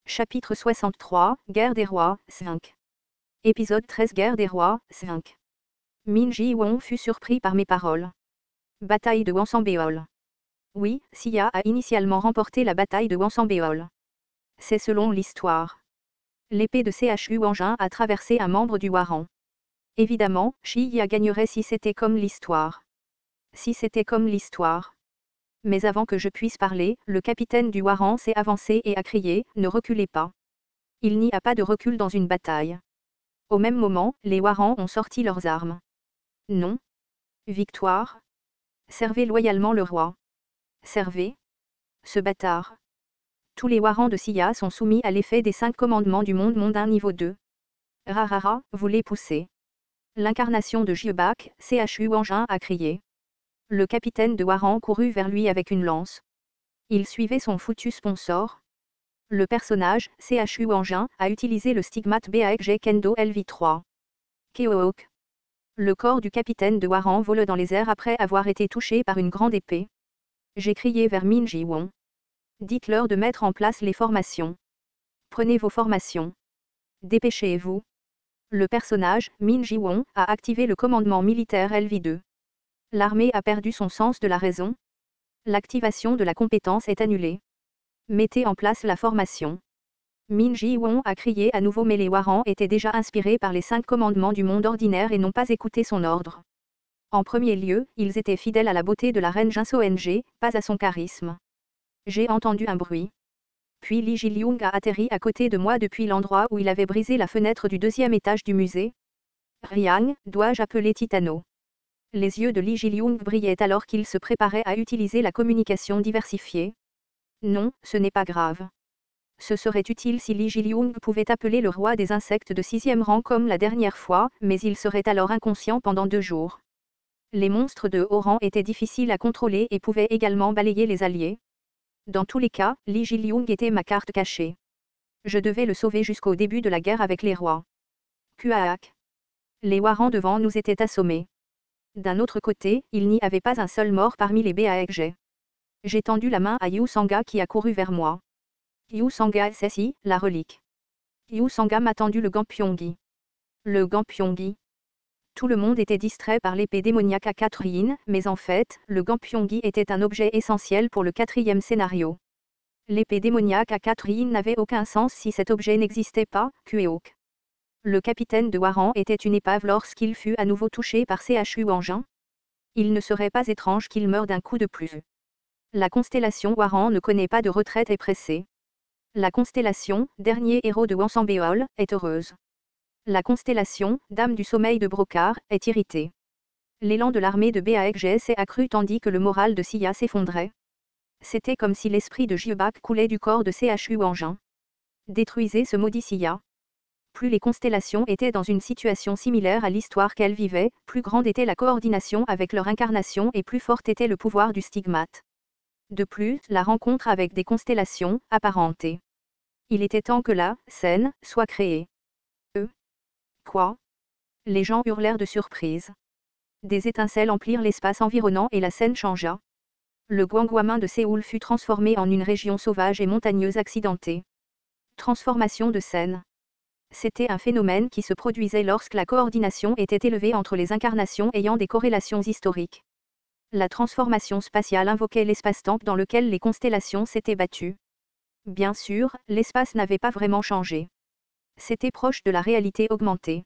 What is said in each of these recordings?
Chapitre 63, Guerre des rois, 5. Épisode 13 Guerre des rois, 5. Min Ji-won fut surpris par mes paroles. Bataille de Hwasangbeol. Oui, Xia a initialement remporté la bataille de Hwasangbeol. C'est selon l'histoire. L'épée de Chu Wanjin a traversé un membre du Hwarang. Évidemment, Xia gagnerait si c'était comme l'histoire. Si c'était comme l'histoire. Mais avant que je puisse parler, le capitaine du Hwarang s'est avancé et a crié « Ne reculez pas ». Il n'y a pas de recul dans une bataille. Au même moment, les Hwarang ont sorti leurs armes. Non. Victoire. Servez loyalement le roi. Servez. Ce bâtard. Tous les Hwarang de Xia sont soumis à l'effet des 5 commandements du monde mondain niveau 2. Rarara, vous les poussez. L'incarnation de Jiebak, Chu Wanjin a crié. Le capitaine de Hwarang courut vers lui avec une lance. Il suivait son foutu sponsor. Le personnage, Chu Wanjin, a utilisé le stigmate Baekje Kendo LV3. Keook. Le corps du capitaine de Hwarang vole dans les airs après avoir été touché par une grande épée. J'ai crié vers Min Ji-won. Dites-leur de mettre en place les formations. Prenez vos formations. Dépêchez-vous. Le personnage, Min Ji-won, a activé le commandement militaire LV2. L'armée a perdu son sens de la raison. L'activation de la compétence est annulée. Mettez en place la formation. Min Ji-won a crié à nouveau mais les Hwarang étaient déjà inspirés par les 5 commandements du monde ordinaire et n'ont pas écouté son ordre. En premier lieu, ils étaient fidèles à la beauté de la reine Jinsong, pas à son charisme. J'ai entendu un bruit. Puis Li Jiliung a atterri à côté de moi depuis l'endroit où il avait brisé la fenêtre du 2e étage du musée. Riang, dois-je appeler Titano? Les yeux de Li Jiliung brillaient alors qu'il se préparait à utiliser la communication diversifiée. Non, ce n'est pas grave. Ce serait utile si Li Jiliung pouvait appeler le roi des insectes de 6e rang comme la dernière fois, mais il serait alors inconscient pendant 2 jours. Les monstres de haut rang étaient difficiles à contrôler et pouvaient également balayer les alliés. Dans tous les cas, Li Jiliung était ma carte cachée. Je devais le sauver jusqu'au début de la guerre avec les rois. Kuaak. Les Hwarang devant nous étaient assommés. D'un autre côté, il n'y avait pas un seul mort parmi les Baekje. J'ai tendu la main à Yu Sanga qui a couru vers moi. Yu Sanga SSI, la relique. Yu Sanga m'a tendu le gant Pyongyi. Le gant Pyongyi. Tout le monde était distrait par l'épée démoniaque à 4 yin, mais en fait, le gant Pyongyi était un objet essentiel pour le 4e scénario. L'épée démoniaque à 4 yin n'avait aucun sens si cet objet n'existait pas, Kueok. Le capitaine de Hwarang était une épave lorsqu'il fut à nouveau touché par Chu Wanjin. Il ne serait pas étrange qu'il meure d'un coup de pluie. La constellation Hwarang ne connaît pas de retraite et pressée. La constellation, dernier héros de Hwasangbeol, est heureuse. La constellation, dame du sommeil de Brocard, est irritée. L'élan de l'armée de Baekje s'est accru tandis que le moral de Xia s'effondrait. C'était comme si l'esprit de Jiebak coulait du corps de Chu Wanjin. Détruisez ce maudit Xia. Plus les constellations étaient dans une situation similaire à l'histoire qu'elles vivaient, plus grande était la coordination avec leur incarnation et plus fort était le pouvoir du stigmate. De plus, la rencontre avec des constellations, apparentées. Il était temps que la scène soit créée. Quoi? Les gens hurlèrent de surprise. Des étincelles emplirent l'espace environnant et la scène changea. Le Gwanghwamin de Séoul fut transformé en une région sauvage et montagneuse accidentée. Transformation de scène. C'était un phénomène qui se produisait lorsque la coordination était élevée entre les incarnations ayant des corrélations historiques. La transformation spatiale invoquait l'espace-temps dans lequel les constellations s'étaient battues. Bien sûr, l'espace n'avait pas vraiment changé. C'était proche de la réalité augmentée.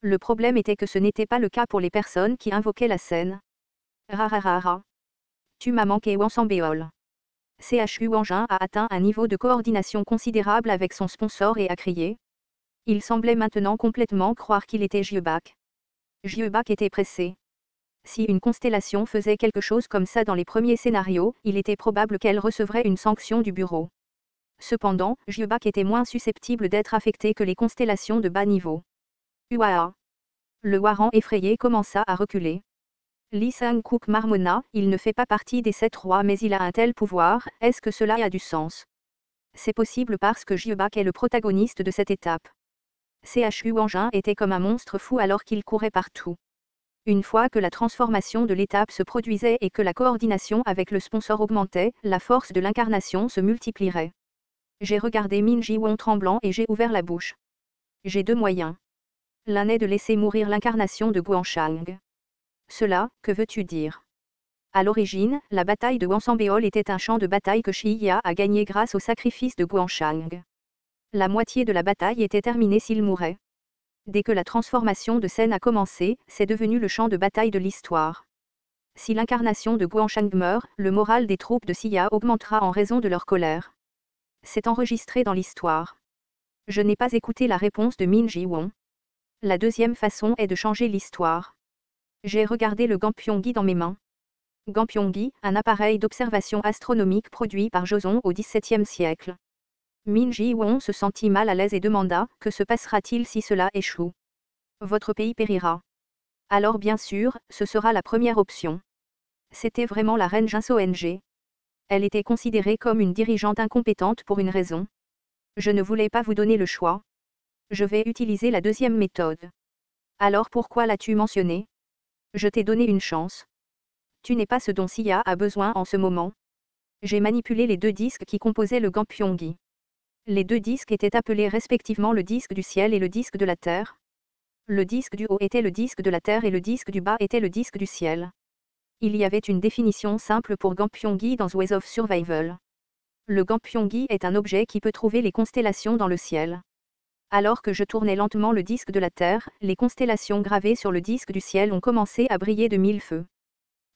Le problème était que ce n'était pas le cas pour les personnes qui invoquaient la scène. Rararara. Tu m'as manqué Hwasangbeol. Chu Wanjin a atteint un niveau de coordination considérable avec son sponsor et a crié. Il semblait maintenant complètement croire qu'il était Jiebak. Jiebak était pressé. Si une constellation faisait quelque chose comme ça dans les premiers scénarios, il était probable qu'elle recevrait une sanction du bureau. Cependant, Jiebak était moins susceptible d'être affecté que les constellations de bas niveau. Uaa. Le Hwarang effrayé commença à reculer. Lee Sang-kook marmonna, il ne fait pas partie des 7 rois mais il a un tel pouvoir, est-ce que cela a du sens? C'est possible parce que Jiebak est le protagoniste de cette étape. Chu Wanjin était comme un monstre fou alors qu'il courait partout. Une fois que la transformation de l'étape se produisait et que la coordination avec le sponsor augmentait, la force de l'incarnation se multiplierait. J'ai regardé Min Ji-won tremblant et j'ai ouvert la bouche. J'ai deux moyens. L'un est de laisser mourir l'incarnation de Guanshang. Cela, que veux-tu dire? À l'origine, la bataille de Hwasambéol était un champ de bataille que Shiya a gagné grâce au sacrifice de Guanshang. La moitié de la bataille était terminée s'il mourait. Dès que la transformation de scène a commencé, c'est devenu le champ de bataille de l'histoire. Si l'incarnation de Guanshang meurt, le moral des troupes de Siya augmentera en raison de leur colère. C'est enregistré dans l'histoire. Je n'ai pas écouté la réponse de Min Ji-won. La deuxième façon est de changer l'histoire. J'ai regardé le Gampyonggi dans mes mains. Gampyonggi, un appareil d'observation astronomique produit par Joseon au XVIIe siècle. Min Ji-won se sentit mal à l'aise et demanda, que se passera-t-il si cela échoue? Votre pays périra. Alors bien sûr, ce sera la première option. C'était vraiment la reine Jinso-ng. Elle était considérée comme une dirigeante incompétente pour une raison. Je ne voulais pas vous donner le choix. Je vais utiliser la deuxième méthode. Alors pourquoi l'as-tu mentionné? Je t'ai donné une chance. Tu n'es pas ce dont Siya a besoin en ce moment. J'ai manipulé les deux disques qui composaient le Gampyonggi. Les deux disques étaient appelés respectivement le disque du ciel et le disque de la terre. Le disque du haut était le disque de la terre et le disque du bas était le disque du ciel. Il y avait une définition simple pour Gampyonggi dans Ways of Survival. Le Gampyonggi est un objet qui peut trouver les constellations dans le ciel. Alors que je tournais lentement le disque de la Terre, les constellations gravées sur le disque du ciel ont commencé à briller de mille feux.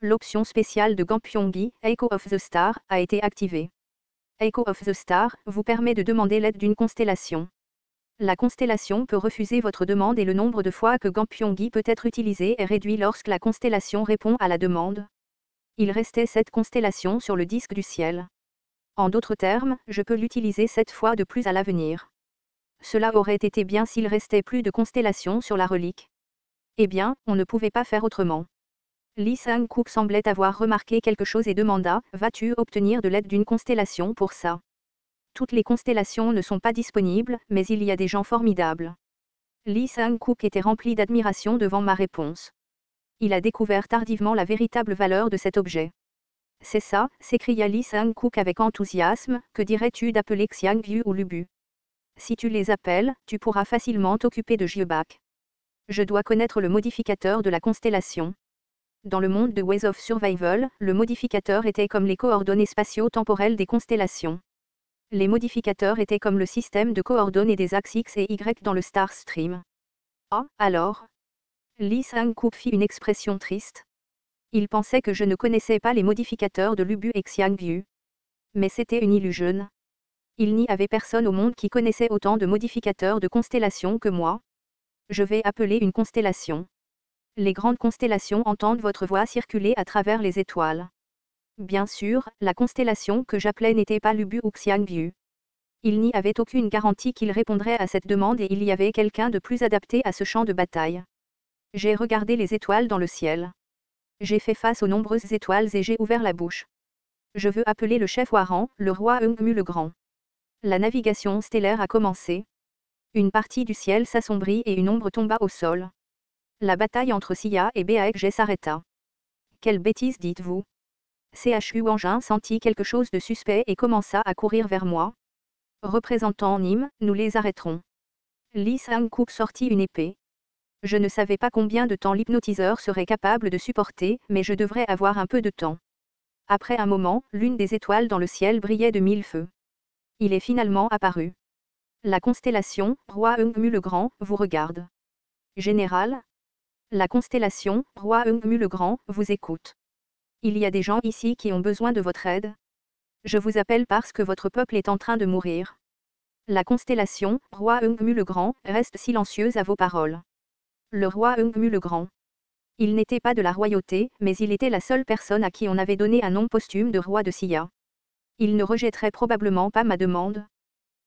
L'option spéciale de Gampyonggi, Echo of the Star, a été activée. Echo of the Star vous permet de demander l'aide d'une constellation. La constellation peut refuser votre demande et le nombre de fois que Gampyonggi peut être utilisé est réduit lorsque la constellation répond à la demande. Il restait 7 constellations sur le disque du ciel. En d'autres termes, je peux l'utiliser 7 fois de plus à l'avenir. Cela aurait été bien s'il restait plus de constellations sur la relique. Eh bien, on ne pouvait pas faire autrement. Lee Sang-kook semblait avoir remarqué quelque chose et demanda, vas-tu obtenir de l'aide d'une constellation pour ça? Toutes les constellations ne sont pas disponibles, mais il y a des gens formidables. Lee Sang-kook était rempli d'admiration devant ma réponse. Il a découvert tardivement la véritable valeur de cet objet. C'est ça, s'écria Lee Sang-kook avec enthousiasme, que dirais-tu d'appeler Xiangyu ou Lubu? Si tu les appelles, tu pourras facilement t'occuper de Jiebak. Je dois connaître le modificateur de la constellation. Dans le monde de Ways of Survival, le modificateur était comme les coordonnées spatio-temporelles des constellations. Les modificateurs étaient comme le système de coordonnées des axes X et Y dans le Star Stream. Ah, alors? Lee Sang-kook fit une expression triste. Il pensait que je ne connaissais pas les modificateurs de Lubu et Xiangyu. Mais c'était une illusion. Il n'y avait personne au monde qui connaissait autant de modificateurs de constellations que moi. Je vais appeler une constellation. Les grandes constellations entendent votre voix circuler à travers les étoiles. Bien sûr, la constellation que j'appelais n'était pas Lubu ou Xiangyu. Il n'y avait aucune garantie qu'il répondrait à cette demande et il y avait quelqu'un de plus adapté à ce champ de bataille. J'ai regardé les étoiles dans le ciel. J'ai fait face aux nombreuses étoiles et j'ai ouvert la bouche. Je veux appeler le chef Hwaran, le roi Eungmu le Grand. La navigation stellaire a commencé. Une partie du ciel s'assombrit et une ombre tomba au sol. La bataille entre Siya et Baekje s'arrêta. Quelle bêtise dites-vous? Chu Wangjin sentit quelque chose de suspect et commença à courir vers moi. Représentant Nîmes, nous les arrêterons. Lee Sang-kook sortit une épée. Je ne savais pas combien de temps l'hypnotiseur serait capable de supporter, mais je devrais avoir un peu de temps. Après un moment, l'une des étoiles dans le ciel brillait de mille feux. Il est finalement apparu. La constellation, roi Eungmu le Grand, vous regarde. Général? La constellation, roi Eungmu le Grand, vous écoute. Il y a des gens ici qui ont besoin de votre aide. Je vous appelle parce que votre peuple est en train de mourir. La constellation, roi Eungmu le Grand, reste silencieuse à vos paroles. Le roi Eungmu le Grand. Il n'était pas de la royauté, mais il était la seule personne à qui on avait donné un nom posthume de roi de Siya. Il ne rejetterait probablement pas ma demande.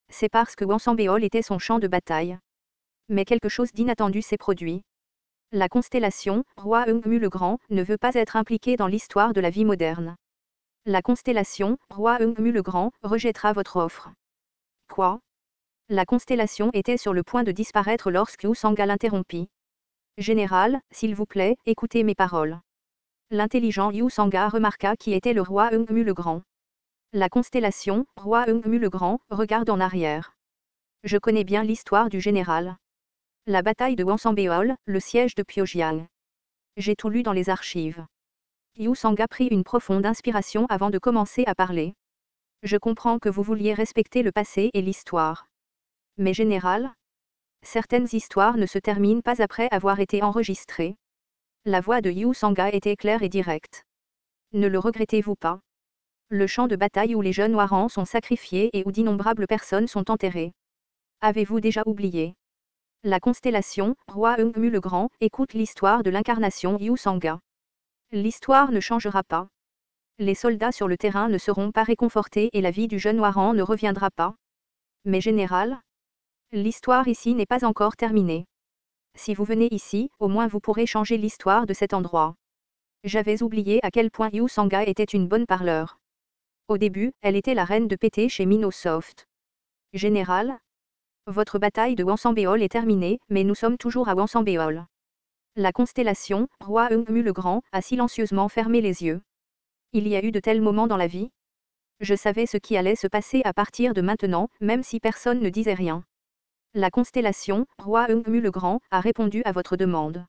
C'est parce que Hwasambéol était son champ de bataille. Mais quelque chose d'inattendu s'est produit. La constellation, roi Eungmu le Grand, ne veut pas être impliquée dans l'histoire de la vie moderne. La constellation, roi Eungmu le Grand, rejettera votre offre. Quoi? La constellation était sur le point de disparaître lorsque Usanga l'interrompit. Général, s'il vous plaît, écoutez mes paroles. L'intelligent Yu Sanga remarqua qui était le roi Eungmu le Grand. La constellation, roi Ungmu le Grand, regarde en arrière. Je connais bien l'histoire du général. La bataille de Hwangsanbeol, le siège de Pyongyang. J'ai tout lu dans les archives. Yu Sanga prit une profonde inspiration avant de commencer à parler. Je comprends que vous vouliez respecter le passé et l'histoire. Mais général, certaines histoires ne se terminent pas après avoir été enregistrées. La voix de Yu Sanga était claire et directe. Ne le regrettez-vous pas? Le champ de bataille où les jeunes Warans sont sacrifiés et où d'innombrables personnes sont enterrées. Avez-vous déjà oublié? La constellation, roi Ungmu le Grand, écoute l'histoire de l'incarnation Yu Sanga. L'histoire ne changera pas. Les soldats sur le terrain ne seront pas réconfortés et la vie du jeune Waran ne reviendra pas. Mais général, l'histoire ici n'est pas encore terminée. Si vous venez ici, au moins vous pourrez changer l'histoire de cet endroit. J'avais oublié à quel point Yu Sanga était une bonne parleur. Au début, elle était la reine de PT chez Minosoft. Général, votre bataille de Hwangsanbeol est terminée, mais nous sommes toujours à Hwangsanbeol. La constellation, roi Ungmu le Grand, a silencieusement fermé les yeux. Il y a eu de tels moments dans la vie. Je savais ce qui allait se passer à partir de maintenant, même si personne ne disait rien. La constellation, roi Ungmu le Grand, a répondu à votre demande.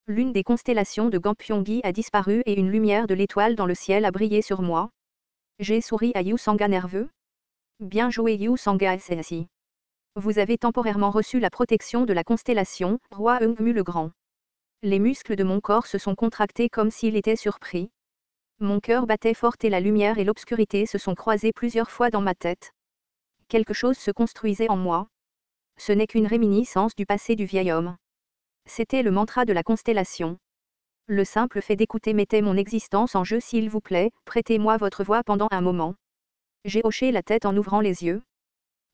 L'une des constellations de Gampyonggi a disparu et une lumière de l'étoile dans le ciel a brillé sur moi. J'ai souri à Yu Sanga nerveux. Bien joué Yu Sanga SSI. Vous avez temporairement reçu la protection de la constellation, roi Ungmu le Grand. Les muscles de mon corps se sont contractés comme s'il était surpris. Mon cœur battait fort et la lumière et l'obscurité se sont croisées plusieurs fois dans ma tête. Quelque chose se construisait en moi. Ce n'est qu'une réminiscence du passé du vieil homme. C'était le mantra de la constellation. Le simple fait d'écouter mettait mon existence en jeu. S'il vous plaît, prêtez-moi votre voix pendant un moment. J'ai hoché la tête en ouvrant les yeux.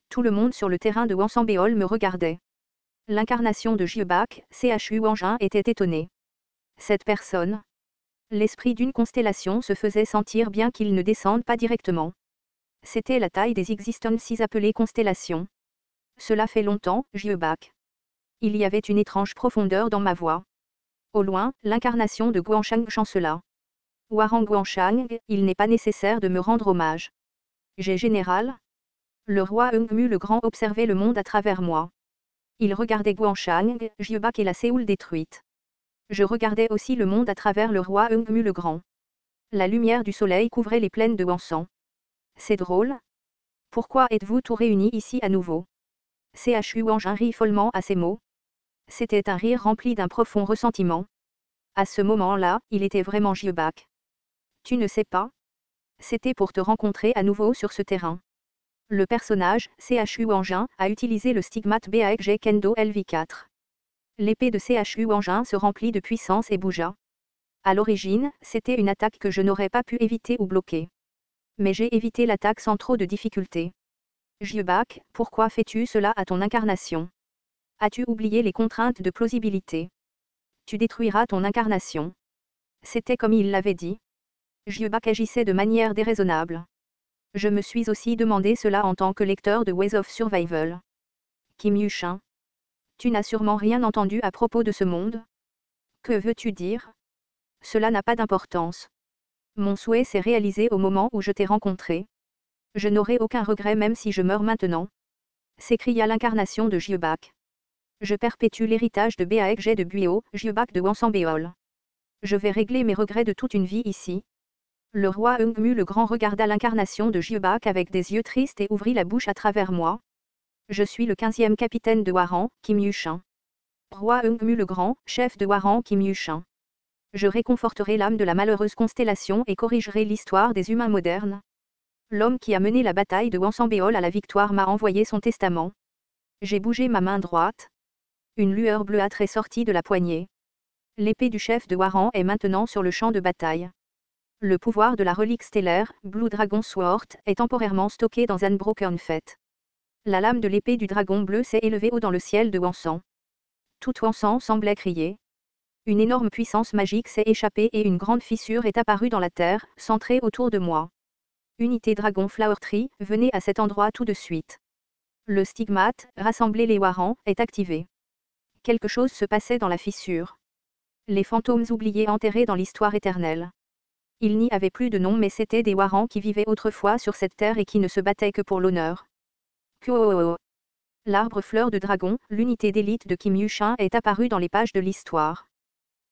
Tout le monde sur le terrain de Hwangsanbeol me regardait. L'incarnation de Jiebak, Chu Wangjin, était étonné. Cette personne, l'esprit d'une constellation se faisait sentir bien qu'il ne descende pas directement. C'était la taille des existences appelées constellations. Cela fait longtemps, Jiebak. Il y avait une étrange profondeur dans ma voix. Au loin, l'incarnation de Guanshang chancela. Warang Guanshang, il n'est pas nécessaire de me rendre hommage. J'ai général. Le roi Ungmu le Grand observait le monde à travers moi. Il regardait Guanshang, Jiebak et la Séoul détruite. Je regardais aussi le monde à travers le roi Ungmu le Grand. La lumière du soleil couvrait les plaines de Wansan. C'est drôle. Pourquoi êtes-vous tous réunis ici à nouveau? Chu Wangjin rit follement à ces mots. C'était un rire rempli d'un profond ressentiment. À ce moment-là, il était vraiment Jiebak. Tu ne sais pas? C'était pour te rencontrer à nouveau sur ce terrain. Le personnage, Chu Wangjin, a utilisé le stigmate Baekje Kendo LV4. L'épée de Chu Wangjin se remplit de puissance et bougea. À l'origine, c'était une attaque que je n'aurais pas pu éviter ou bloquer. Mais j'ai évité l'attaque sans trop de difficulté. Jiebak, pourquoi fais-tu cela à ton incarnation? As-tu oublié les contraintes de plausibilité? Tu détruiras ton incarnation. C'était comme il l'avait dit. Jiebak agissait de manière déraisonnable. Je me suis aussi demandé cela en tant que lecteur de Ways of Survival. Kim Yushin. Tu n'as sûrement rien entendu à propos de ce monde? Que veux-tu dire? Cela n'a pas d'importance. Mon souhait s'est réalisé au moment où je t'ai rencontré. Je n'aurai aucun regret même si je meurs maintenant. S'écria l'incarnation de Jiebak. Je perpétue l'héritage de Baekje de Bueo, Jiebak de Hwangsanbeol. Je vais régler mes regrets de toute une vie ici. Le roi Ungmu le Grand regarda l'incarnation de Jiebak avec des yeux tristes et ouvrit la bouche à travers moi. Je suis le 15e capitaine de Hwaran, Kim Yushin. Roi Ungmu le Grand, chef de Hwaran Kim Yushin. Je réconforterai l'âme de la malheureuse constellation et corrigerai l'histoire des humains modernes. L'homme qui a mené la bataille de Hwangsanbeol à la victoire m'a envoyé son testament. J'ai bougé ma main droite. Une lueur bleuâtre est sortie de la poignée. L'épée du chef de Hwaran est maintenant sur le champ de bataille. Le pouvoir de la relique stellaire, Blue Dragon Sword, est temporairement stocké dans Unbroken Fate. La lame de l'épée du dragon bleu s'est élevée haut dans le ciel de Wansan. Tout Wansan semblait crier. Une énorme puissance magique s'est échappée et une grande fissure est apparue dans la terre, centrée autour de moi. Unité Dragon Flower Tree, venez à cet endroit tout de suite. Le stigmate, rassembler les Warans, est activé. Quelque chose se passait dans la fissure. Les fantômes oubliés enterrés dans l'histoire éternelle. Il n'y avait plus de nom mais c'étaient des Warrants qui vivaient autrefois sur cette terre et qui ne se battaient que pour l'honneur. L'arbre fleur de dragon, l'unité d'élite de Kim Yushin est apparu dans les pages de l'histoire.